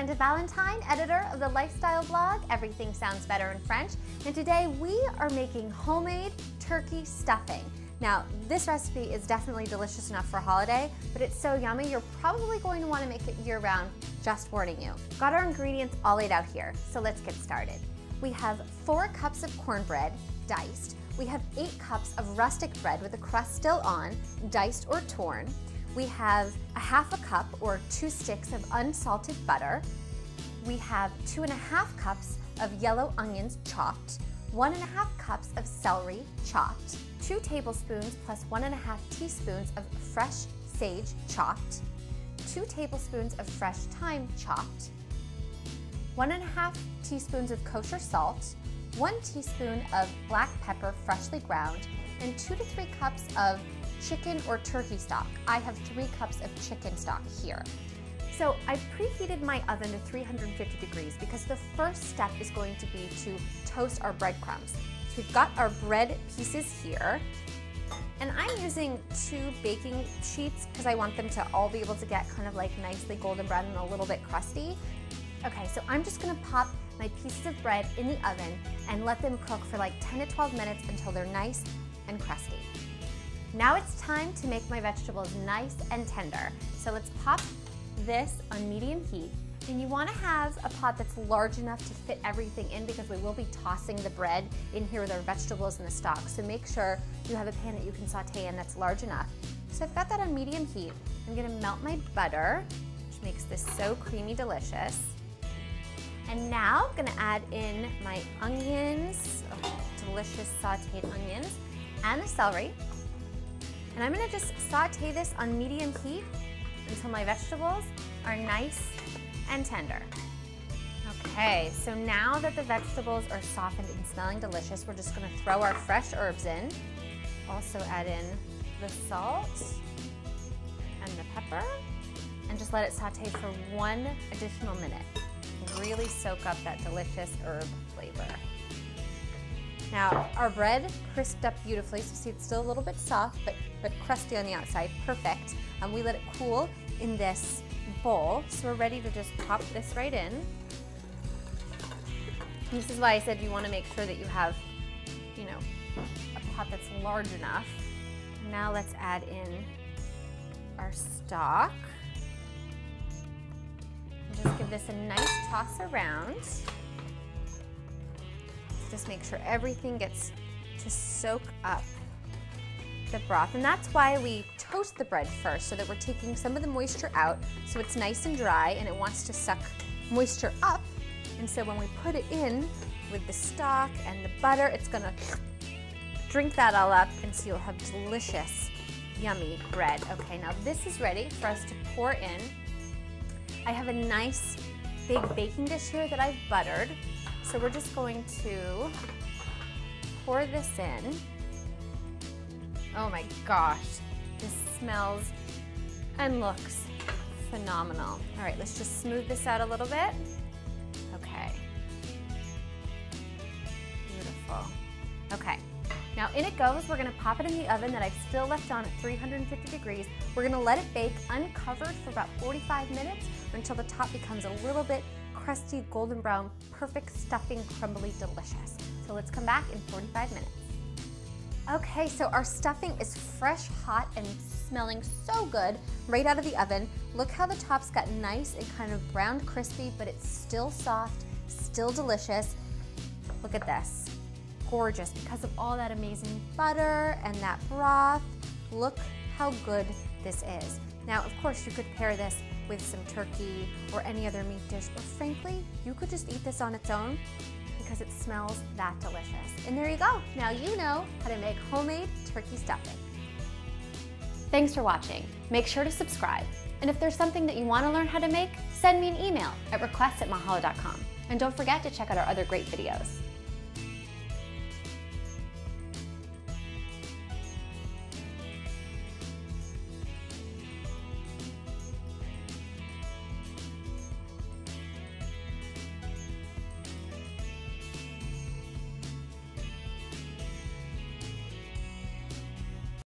Miranda Valentine, editor of the lifestyle blog Everything Sounds Better in French, and today we are making homemade turkey stuffing. Now, this recipe is definitely delicious enough for a holiday, but it's so yummy you're probably going to want to make it year-round, just warning you. Got our ingredients all laid out here, so let's get started. We have 4 cups of cornbread, diced. We have 8 cups of rustic bread with the crust still on, diced or torn. We have a half a cup or 2 sticks of unsalted butter. We have 2.5 cups of yellow onions chopped, 1.5 cups of celery chopped, 2 tablespoons plus 1.5 teaspoons of fresh sage chopped, 2 tablespoons of fresh thyme chopped, 1.5 teaspoons of kosher salt, 1 teaspoon of black pepper freshly ground, and 2 to 3 cups of chicken or turkey stock. I have 3 cups of chicken stock here. So I've preheated my oven to 350 degrees because the first step is going to be to toast our breadcrumbs. So we've got our bread pieces here, and I'm using 2 baking sheets because I want them to all be able to get kind of like nicely golden brown and a little bit crusty. Okay, so I'm just gonna pop my pieces of bread in the oven and let them cook for like 10 to 12 minutes until they're nice and crusty. Now it's time to make my vegetables nice and tender. So let's pop this on medium heat. And you wanna have a pot that's large enough to fit everything in because we will be tossing the bread in here with our vegetables and the stock. So make sure you have a pan that you can saute in that's large enough. So I've got that on medium heat. I'm gonna melt my butter, which makes this so creamy delicious. And now I'm gonna add in my onions, delicious sauteed onions, and the celery. And I'm gonna just saute this on medium heat until my vegetables are nice and tender. Okay, so now that the vegetables are softened and smelling delicious, we're just gonna throw our fresh herbs in. Also add in the salt and the pepper, and just let it saute for 1 additional minute. Really soak up that delicious herb flavor. Now, our bread crisped up beautifully, so see it's still a little bit soft, but crusty on the outside, perfect. We let it cool in this bowl, so we're ready to just pop this right in. And this is why I said you want to make sure that you have, you know, a pot that's large enough. Now let's add in our stock. Just give this a nice toss around. Just make sure everything gets to soak up the broth. And that's why we toast the bread first, so that we're taking some of the moisture out so it's nice and dry and it wants to suck moisture up. And so when we put it in with the stock and the butter, it's gonna drink that all up, and so you'll have delicious, yummy bread. Okay, now this is ready for us to pour in. I have a nice big baking dish here that I've buttered. So we're just going to pour this in. Oh my gosh, this smells and looks phenomenal. All right, let's just smooth this out a little bit. Okay. Beautiful. Okay. Now in it goes. We're gonna pop it in the oven that I've still left on at 350 degrees. We're gonna let it bake uncovered for about 45 minutes until the top becomes a little bit crusty, golden brown, perfect stuffing, crumbly, delicious. So let's come back in 45 minutes. Okay, so our stuffing is fresh, hot, and smelling so good right out of the oven. Look how the top's got nice and kind of browned crispy, but it's still soft, still delicious. Look at this. Gorgeous because of all that amazing butter and that broth. Look how good this is. Now, of course, you could pair this with some turkey or any other meat dish, or frankly, you could just eat this on its own because it smells that delicious. And there you go. Now you know how to make homemade turkey stuffing. Thanks for watching. Make sure to subscribe. And if there's something that you want to learn how to make, send me an email at requests@mahalo.com. And don't forget to check out our other great videos.